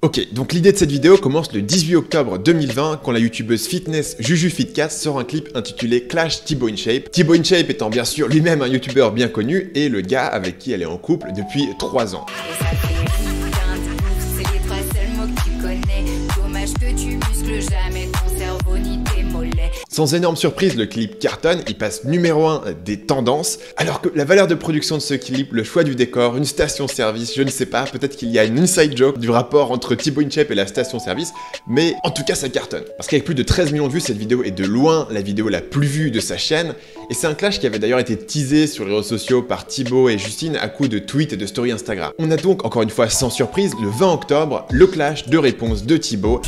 Ok, donc l'idée de cette vidéo commence le 18 octobre 2020 quand la youtubeuse fitness JujuFitCat sort un clip intitulé Clash Thibaut InShape. Thibaut InShape étant bien sûr lui-même un youtubeur bien connu et le gars avec qui elle est en couple depuis 3 ans. Sans énorme surprise, le clip cartonne, il passe numéro 1 des tendances, alors que la valeur de production de ce clip, le choix du décor, une station-service, je ne sais pas, peut-être qu'il y a une inside joke du rapport entre Thibaut InShape et la station-service, mais en tout cas ça cartonne. Parce qu'avec plus de 13 millions de vues, cette vidéo est de loin la vidéo la plus vue de sa chaîne, et c'est un clash qui avait d'ailleurs été teasé sur les réseaux sociaux par Thibaut et Justine à coups de tweets et de stories Instagram. On a donc, encore une fois sans surprise, le 20 octobre, le clash de réponse de Thibaut.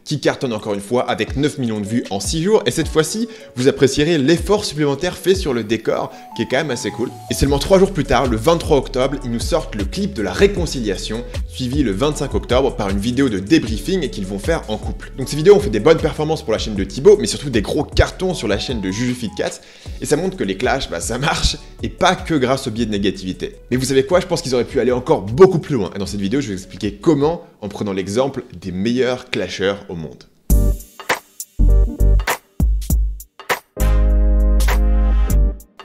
Qui cartonne encore une fois avec 9 millions de vues en 6 jours, et cette fois-ci, vous apprécierez l'effort supplémentaire fait sur le décor, qui est quand même assez cool. Et seulement 3 jours plus tard, le 23 octobre, ils nous sortent le clip de la réconciliation, suivi le 25 octobre par une vidéo de débriefing qu'ils vont faire en couple. Donc ces vidéos ont fait des bonnes performances pour la chaîne de Thibaut, mais surtout des gros cartons sur la chaîne de JujuFitCat, et ça montre que les clashs, ça marche, et pas que grâce au biais de négativité. Mais vous savez quoi, je pense qu'ils auraient pu aller encore beaucoup plus loin, et dans cette vidéo, je vais vous expliquer comment, en prenant l'exemple des meilleurs clasheurs au monde.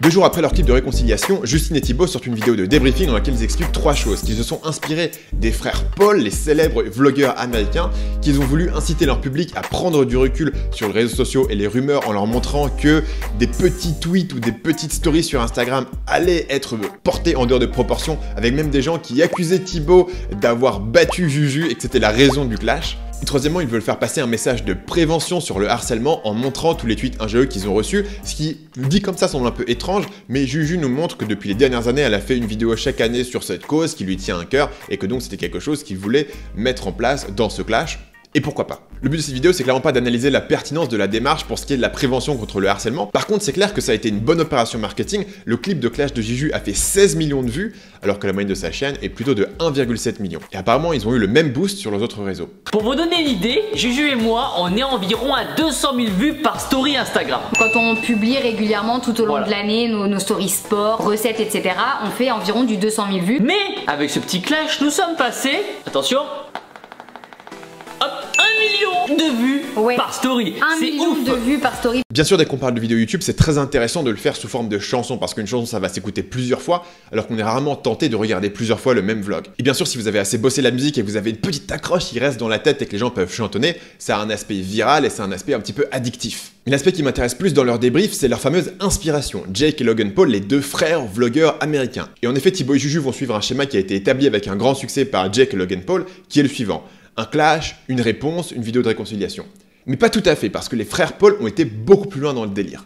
Deux jours après leur clip de réconciliation, Justine et Thibaut sortent une vidéo de débriefing dans laquelle ils expliquent 3 choses. Qu'ils se sont inspirés des frères Paul, les célèbres vlogueurs américains, qu'ils ont voulu inciter leur public à prendre du recul sur les réseaux sociaux et les rumeurs en leur montrant que des petits tweets ou des petites stories sur Instagram allaient être portés en dehors de proportion, avec même des gens qui accusaient Thibaut d'avoir battu Juju et que c'était la raison du clash. Et troisièmement, ils veulent faire passer un message de prévention sur le harcèlement en montrant tous les tweets injurieux qu'ils ont reçus, ce qui, dit comme ça, semble un peu étrange, mais Juju nous montre que depuis les dernières années, elle a fait une vidéo chaque année sur cette cause qui lui tient à cœur, et que donc c'était quelque chose qu'il voulait mettre en place dans ce clash. Et pourquoi pas? Le but de cette vidéo, c'est clairement pas d'analyser la pertinence de la démarche pour ce qui est de la prévention contre le harcèlement. Par contre, c'est clair que ça a été une bonne opération marketing. Le clip de clash de Juju a fait 16 millions de vues, alors que la moyenne de sa chaîne est plutôt de 1,7 million. Et apparemment, ils ont eu le même boost sur leurs autres réseaux. Pour vous donner une idée, Juju et moi, on est environ à 200 000 vues par story Instagram. Quand on publie régulièrement tout au long de l'année nos stories sport, recettes, etc., on fait environ du 200 000 vues. Mais avec ce petit clash, nous sommes passés, attention, hop, 1 million de vues par story. 1 million de vues par story. Bien sûr, dès qu'on parle de vidéos YouTube, c'est très intéressant de le faire sous forme de chanson, parce qu'une chanson, ça va s'écouter plusieurs fois, alors qu'on est rarement tenté de regarder plusieurs fois le même vlog. Et bien sûr, si vous avez assez bossé la musique et que vous avez une petite accroche qui reste dans la tête et que les gens peuvent chantonner, ça a un aspect viral et c'est un aspect un petit peu addictif. Mais l'aspect qui m'intéresse plus dans leur débrief, c'est leur fameuse inspiration. Jake et Logan Paul, les deux frères vlogueurs américains. Et en effet, Thibaut et Juju vont suivre un schéma qui a été établi avec un grand succès par Jake et Logan Paul, qui est le suivant. Un clash, une réponse, une vidéo de réconciliation. Mais pas tout à fait, parce que les frères Paul ont été beaucoup plus loin dans le délire.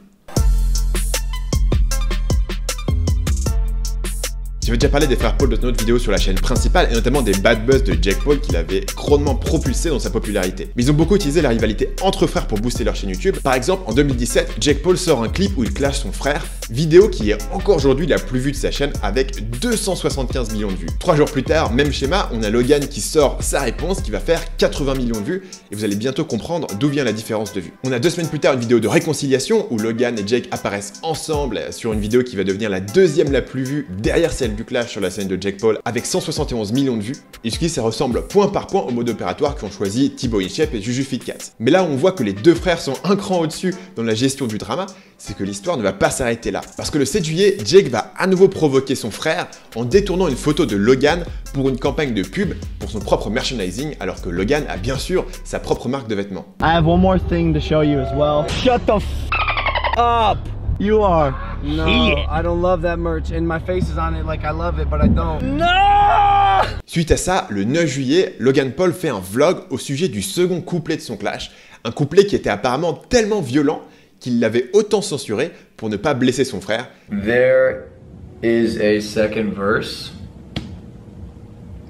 J'avais déjà parlé des frères Paul dans une autre vidéo sur la chaîne principale, et notamment des bad buzz de Jake Paul qui l'avaient grandement propulsé dans sa popularité. Mais ils ont beaucoup utilisé la rivalité entre frères pour booster leur chaîne YouTube. Par exemple, en 2017, Jake Paul sort un clip où il clash son frère, vidéo qui est encore aujourd'hui la plus vue de sa chaîne avec 275 millions de vues. 3 jours plus tard, même schéma, on a Logan qui sort sa réponse qui va faire 80 millions de vues, et vous allez bientôt comprendre d'où vient la différence de vues. On a 2 semaines plus tard une vidéo de réconciliation où Logan et Jake apparaissent ensemble sur une vidéo qui va devenir la deuxième la plus vue derrière celle du clash sur la scène de Jake Paul avec 171 millions de vues. Et jusqu'ici, ça ressemble point par point au mode opératoire qu'ont choisi Thibaut InShape et JujuFitCat. Mais là où on voit que les deux frères sont un cran au-dessus dans la gestion du drama, c'est que l'histoire ne va pas s'arrêter là. Parce que le 7 juillet, Jake va à nouveau provoquer son frère en détournant une photo de Logan pour une campagne de pub pour son propre merchandising, alors que Logan a bien sûr sa propre marque de vêtements. I have one more thing to show you as well. Shut the f up! You are. No, I don't love that merch and my face is on it like I love it, but I don't. No! Suite à ça, le 9 juillet, Logan Paul fait un vlog au sujet du second couplet de son clash, un couplet qui était apparemment tellement violent qu'il l'avait autant censuré pour ne pas blesser son frère. There is a second verse,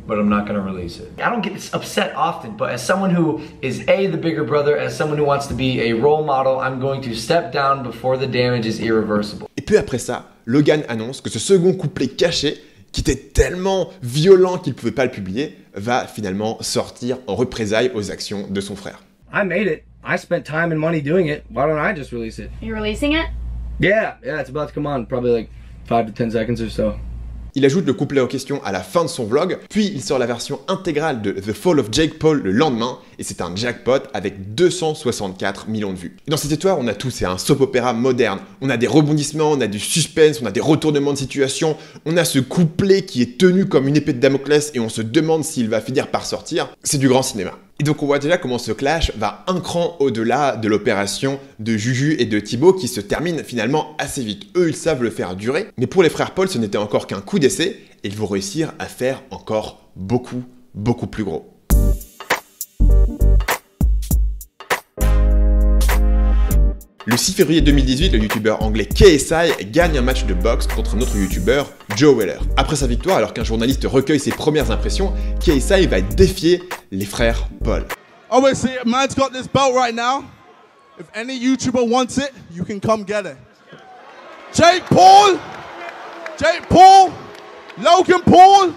but I'm not gonna release it. I don't get upset often, but as someone who is the bigger brother, as someone who wants to be a role model, I'm going to step down before the damage is irreversible. Et puis après ça, Logan annonce que ce second couplet caché, qui était tellement violent qu'il ne pouvait pas le publier, va finalement sortir en représailles aux actions de son frère. I made it. I spent time and money doing it. Why don't I just release it? You're releasing it? Yeah, it's about to come on. Probably like 5 to 10 seconds or so. Il ajoute le couplet en question à la fin de son vlog, puis il sort la version intégrale de The Fall of Jake Paul le lendemain, et c'est un jackpot avec 264 millions de vues. Et dans cette histoire, on a tout, c'est un soap opéra moderne. On a des rebondissements, on a du suspense, on a des retournements de situation, on a ce couplet qui est tenu comme une épée de Damoclès et on se demande s'il va finir par sortir. C'est du grand cinéma. Et donc on voit déjà comment ce clash va un cran au-delà de l'opération de Juju et de Thibaut qui se termine finalement assez vite. Eux, ils savent le faire durer, mais pour les frères Paul, ce n'était encore qu'un coup d'essai et ils vont réussir à faire encore beaucoup plus gros. Le 6 février 2018, le youtubeur anglais KSI gagne un match de boxe contre un autre youtubeur, Joe Weller. Après sa victoire, alors qu'un journaliste recueille ses premières impressions, KSI va défier les frères Paul. Oh wait, see, man's got this belt right now. If any YouTuber wants it, you can come get it. Jake Paul, Logan Paul,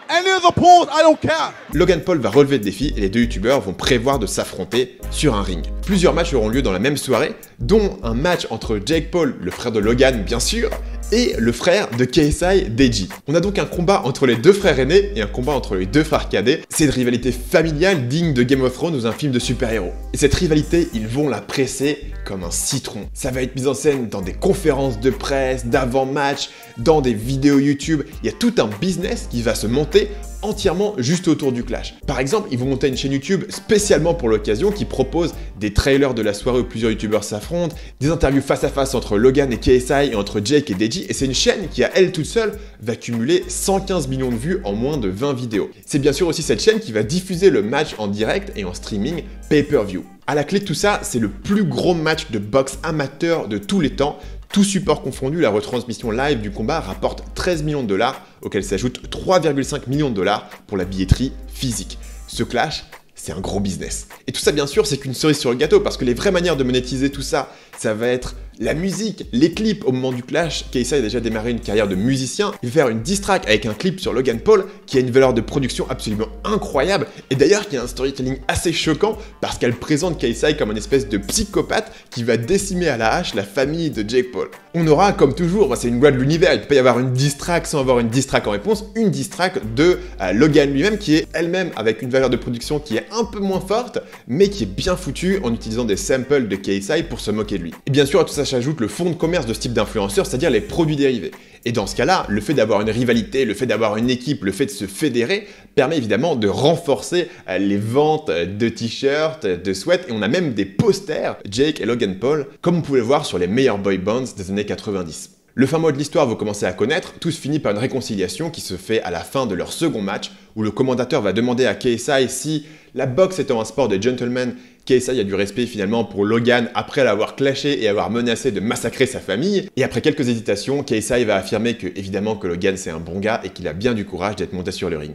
any of the Pauls, I don't care. Logan Paul va relever le défi et les deux youtubeurs vont prévoir de s'affronter sur un ring. Plusieurs matchs auront lieu dans la même soirée, dont un match entre Jake Paul, le frère de Logan bien sûr, et le frère de KSI, Deji. On a donc un combat entre les deux frères aînés et un combat entre les deux frères cadets. C'est une rivalité familiale digne de Game of Thrones ou un film de super-héros. Et cette rivalité, ils vont la presser comme un citron. Ça va être mis en scène dans des conférences de presse, d'avant-match, dans des vidéos YouTube. Il y a tout un business qui va se monter entièrement juste autour du clash. Par exemple, ils vont monter une chaîne YouTube spécialement pour l'occasion qui propose des trailers de la soirée où plusieurs youtubeurs s'affrontent, des interviews face à face entre Logan et KSI et entre Jake et Deji, et c'est une chaîne qui, à elle toute seule, va cumuler 115 millions de vues en moins de 20 vidéos. C'est bien sûr aussi cette chaîne qui va diffuser le match en direct et en streaming pay-per-view. À la clé de tout ça, c'est le plus gros match de boxe amateur de tous les temps. Tout support confondu, la retransmission live du combat rapporte 13 millions de dollars, auxquels s'ajoutent 3,5 millions de dollars pour la billetterie physique. Ce clash, c'est un gros business. Et tout ça, bien sûr, c'est qu'une cerise sur le gâteau, parce que les vraies manières de monétiser tout ça, ça va être la musique, les clips. Au moment du clash, KSI a déjà démarré une carrière de musicien. Il va faire une diss track avec un clip sur Logan Paul qui a une valeur de production absolument incroyable et d'ailleurs qui a un storytelling assez choquant parce qu'elle présente KSI comme une espèce de psychopathe qui va décimer à la hache la famille de Jake Paul. On aura, comme toujours, c'est une loi de l'univers, il ne peut pas y avoir une diss track sans avoir une diss track en réponse, une diss track de Logan lui-même qui est elle-même avec une valeur de production qui est un peu moins forte mais qui est bien foutue en utilisant des samples de KSI pour se moquer de lui. Et bien sûr, à tout ça s'ajoute le fonds de commerce de ce type d'influenceurs, c'est-à-dire les produits dérivés. Et dans ce cas-là, le fait d'avoir une rivalité, le fait d'avoir une équipe, le fait de se fédérer, permet évidemment de renforcer les ventes de t-shirts, de sweats, et on a même des posters, Jake et Logan Paul, comme on pouvait le voir sur les meilleurs boy bands des années 90. Le fin mot de l'histoire, vous commencez à connaître, tout se finit par une réconciliation qui se fait à la fin de leur second match, où le commentateur va demander à KSI si, la boxe étant un sport de gentleman, KSI a du respect finalement pour Logan après l'avoir clashé et avoir menacé de massacrer sa famille. Et après quelques hésitations, KSI va affirmer que évidemment que Logan c'est un bon gars et qu'il a bien du courage d'être monté sur le ring.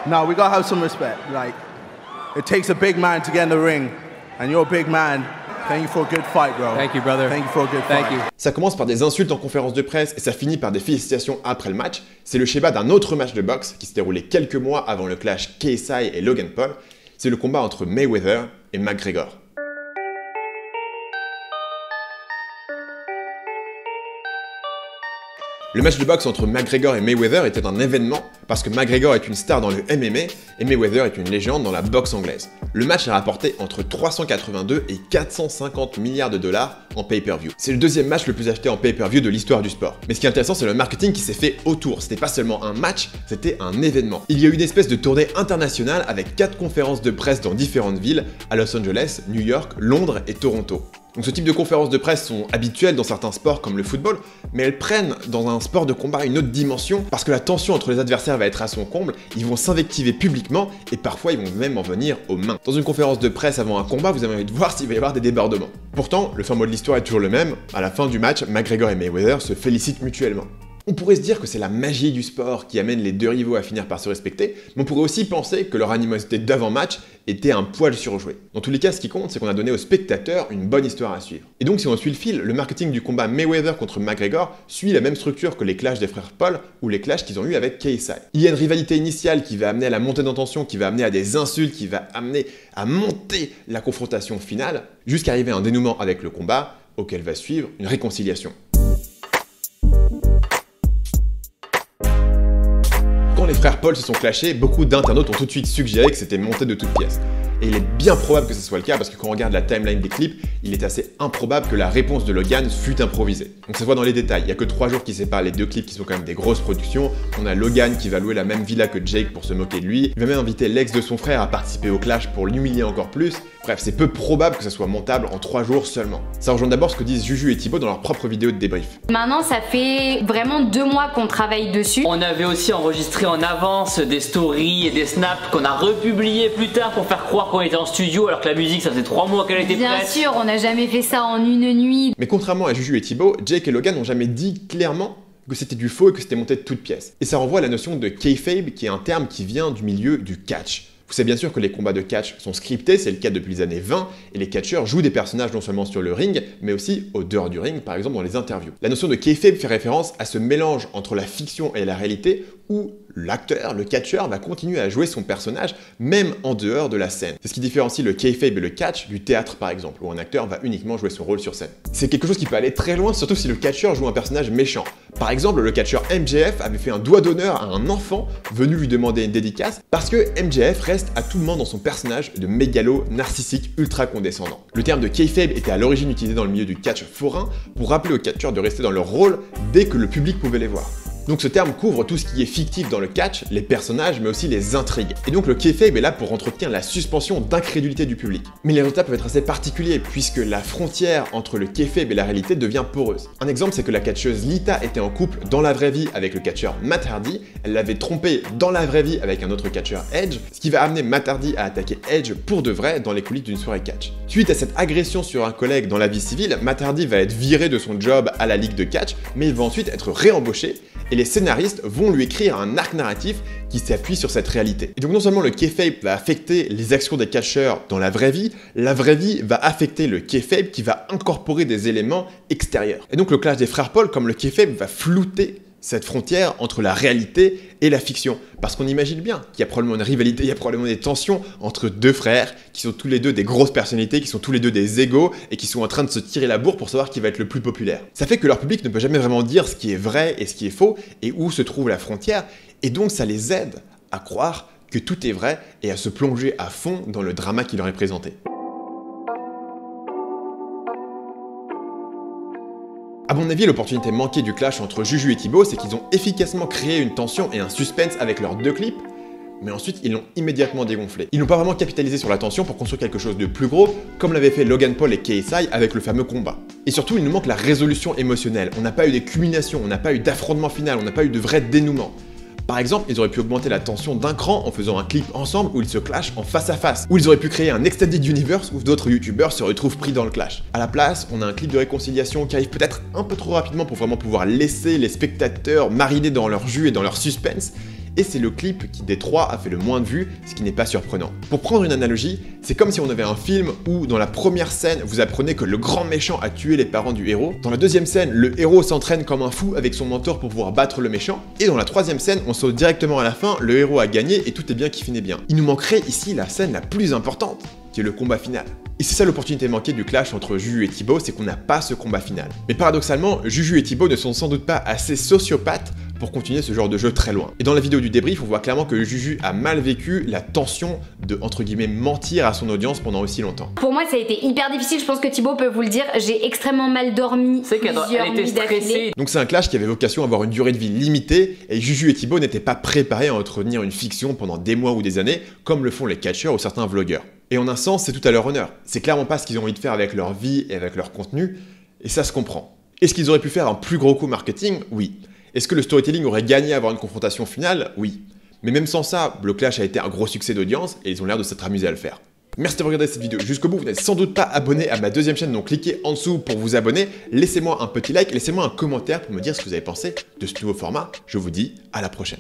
No, we gotta have some respect. Like, it takes a big man to get in the ring, and you're a big man. Thank you for a good fight, bro. Thank you, brother. Thank you for a good fight. Thank you. Ça commence par des insultes en conférence de presse et ça finit par des félicitations après le match. C'est le schéma d'un autre match de boxe qui s'est déroulé quelques mois avant le clash KSI et Logan Paul. C'est le combat entre Mayweather et McGregor. Le match de boxe entre McGregor et Mayweather était un événement parce que McGregor est une star dans le MMA et Mayweather est une légende dans la boxe anglaise. Le match a rapporté entre 382 et 450 milliards de dollars en pay-per-view. C'est le deuxième match le plus acheté en pay-per-view de l'histoire du sport. Mais ce qui est intéressant, c'est le marketing qui s'est fait autour. C'était pas seulement un match, c'était un événement. Il y a eu une espèce de tournée internationale avec 4 conférences de presse dans différentes villes, à Los Angeles, New York, Londres et Toronto. Donc ce type de conférences de presse sont habituelles dans certains sports comme le football, mais elles prennent dans un sport de combat une autre dimension parce que la tension entre les adversaires va être à son comble, ils vont s'invectiver publiquement et parfois ils vont même en venir aux mains. Dans une conférence de presse avant un combat, vous avez envie de voir s'il va y avoir des débordements. Pourtant, le fin mot de l'histoire est toujours le même, à la fin du match, McGregor et Mayweather se félicitent mutuellement. On pourrait se dire que c'est la magie du sport qui amène les deux rivaux à finir par se respecter, mais on pourrait aussi penser que leur animosité d'avant-match était un poil surjouée. Dans tous les cas, ce qui compte, c'est qu'on a donné aux spectateurs une bonne histoire à suivre. Et donc, si on suit le fil, le marketing du combat Mayweather contre McGregor suit la même structure que les clashs des frères Paul ou les clashs qu'ils ont eu avec KSI. Il y a une rivalité initiale qui va amener à la montée en tension, qui va amener à des insultes, qui va amener à monter la confrontation finale, jusqu'à arriver à un dénouement avec le combat, auquel va suivre une réconciliation. Quand les frères Paul se sont clashés, beaucoup d'internautes ont tout de suite suggéré que c'était monté de toutes pièces. Et il est bien probable que ce soit le cas parce que quand on regarde la timeline des clips, il est assez improbable que la réponse de Logan fût improvisée. Donc ça se voit dans les détails, il n'y a que 3 jours qui séparent les deux clips qui sont quand même des grosses productions. On a Logan qui va louer la même villa que Jake pour se moquer de lui. Il va même inviter l'ex de son frère à participer au clash pour l'humilier encore plus. Bref, c'est peu probable que ça soit montable en 3 jours seulement. Ça rejoint d'abord ce que disent Juju et Thibaut dans leur propre vidéo de débrief. Maintenant, ça fait vraiment 2 mois qu'on travaille dessus. On avait aussi enregistré en avance des stories et des snaps qu'on a republiés plus tard pour faire croire qu'on était en studio alors que la musique ça faisait 3 mois qu'elle était prête. Bien sûr, on n'a jamais fait ça en une nuit. Mais contrairement à Juju et Thibaut, Jake et Logan n'ont jamais dit clairement que c'était du faux et que c'était monté de toutes pièces. Et ça renvoie à la notion de kayfabe qui est un terme qui vient du milieu du catch. Vous savez bien sûr que les combats de catch sont scriptés, c'est le cas depuis les années 20, et les catcheurs jouent des personnages non seulement sur le ring, mais aussi au dehors du ring, par exemple dans les interviews. La notion de kayfabe fait référence à ce mélange entre la fiction et la réalité, où l'acteur, le catcheur, va continuer à jouer son personnage, même en dehors de la scène. C'est ce qui différencie le kayfabe et le catch du théâtre par exemple, où un acteur va uniquement jouer son rôle sur scène. C'est quelque chose qui peut aller très loin, surtout si le catcheur joue un personnage méchant. Par exemple, le catcheur MJF avait fait un doigt d'honneur à un enfant venu lui demander une dédicace, parce que MJF reste à tout moment dans son personnage de mégalo, narcissique, ultra condescendant. Le terme de kayfabe était à l'origine utilisé dans le milieu du catch forain pour rappeler aux catcheurs de rester dans leur rôle dès que le public pouvait les voir. Donc ce terme couvre tout ce qui est fictif dans le catch, les personnages, mais aussi les intrigues. Et donc le kayfabe est là pour entretenir la suspension d'incrédulité du public. Mais les résultats peuvent être assez particuliers, puisque la frontière entre le kayfabe et la réalité devient poreuse. Un exemple, c'est que la catcheuse Lita était en couple dans la vraie vie avec le catcheur Matt Hardy, elle l'avait trompé dans la vraie vie avec un autre catcheur Edge, ce qui va amener Matt Hardy à attaquer Edge pour de vrai dans les coulisses d'une soirée catch. Suite à cette agression sur un collègue dans la vie civile, Matt Hardy va être viré de son job à la ligue de catch, mais il va ensuite être réembauché, et les scénaristes vont lui écrire un arc narratif qui s'appuie sur cette réalité. Et donc non seulement le kayfabe va affecter les actions des catcheurs dans la vraie vie va affecter le kayfabe qui va incorporer des éléments extérieurs. Et donc le clash des frères Paul, comme le kayfabe, va flouter cette frontière entre la réalité et la fiction. Parce qu'on imagine bien qu'il y a probablement une rivalité, il y a probablement des tensions entre 2 frères qui sont tous les deux des grosses personnalités, qui sont tous les deux des égos et qui sont en train de se tirer la bourre pour savoir qui va être le plus populaire. Ça fait que leur public ne peut jamais vraiment dire ce qui est vrai et ce qui est faux et où se trouve la frontière, et donc ça les aide à croire que tout est vrai et à se plonger à fond dans le drama qui leur est présenté. A mon avis, l'opportunité manquée du clash entre Juju et Thibaut, c'est qu'ils ont efficacement créé une tension et un suspense avec leurs 2 clips, mais ensuite ils l'ont immédiatement dégonflé. Ils n'ont pas vraiment capitalisé sur la tension pour construire quelque chose de plus gros, comme l'avaient fait Logan Paul et KSI avec le fameux combat. Et surtout, il nous manque la résolution émotionnelle. On n'a pas eu des culminations, on n'a pas eu d'affrontement final, on n'a pas eu de vrai dénouement. Par exemple, ils auraient pu augmenter la tension d'un cran en faisant un clip ensemble où ils se clashent en face à face, ou ils auraient pu créer un extended universe où d'autres youtubeurs se retrouvent pris dans le clash. À la place, on a un clip de réconciliation qui arrive peut-être un peu trop rapidement pour vraiment pouvoir laisser les spectateurs mariner dans leur jus et dans leur suspense, et c'est le clip qui des 3 a fait le moins de vues, ce qui n'est pas surprenant. Pour prendre une analogie, c'est comme si on avait un film où dans la première scène, vous apprenez que le grand méchant a tué les parents du héros. Dans la deuxième scène, le héros s'entraîne comme un fou avec son mentor pour pouvoir battre le méchant. Et dans la troisième scène, on saute directement à la fin, le héros a gagné et tout est bien qui finit bien. Il nous manquerait ici la scène la plus importante, qui est le combat final. Et c'est ça l'opportunité manquée du clash entre Juju et Thibaut, c'est qu'on n'a pas ce combat final. Mais paradoxalement, Juju et Thibaut ne sont sans doute pas assez sociopathes pour continuer ce genre de jeu très loin. Et dans la vidéo du débrief, on voit clairement que Juju a mal vécu la tension de, entre guillemets, mentir à son audience pendant aussi longtemps. Pour moi, ça a été hyper difficile, je pense que Thibaut peut vous le dire, j'ai extrêmement mal dormi. C'est qu'elle était stressée. Donc c'est un clash qui avait vocation à avoir une durée de vie limitée, et Juju et Thibaut n'étaient pas préparés à entretenir une fiction pendant des mois ou des années, comme le font les catcheurs ou certains vlogueurs. Et en un sens, c'est tout à leur honneur. C'est clairement pas ce qu'ils ont envie de faire avec leur vie et avec leur contenu, et ça se comprend. Est-ce qu'ils auraient pu faire un plus gros coup marketing? Oui. Est-ce que le storytelling aurait gagné à avoir une confrontation finale? Oui. Mais même sans ça, le clash a été un gros succès d'audience et ils ont l'air de s'être amusés à le faire. Merci d'avoir regardé cette vidéo jusqu'au bout. Vous n'êtes sans doute pas abonné à ma deuxième chaîne, donc cliquez en dessous pour vous abonner. Laissez-moi un petit like, laissez-moi un commentaire pour me dire ce que vous avez pensé de ce nouveau format. Je vous dis à la prochaine.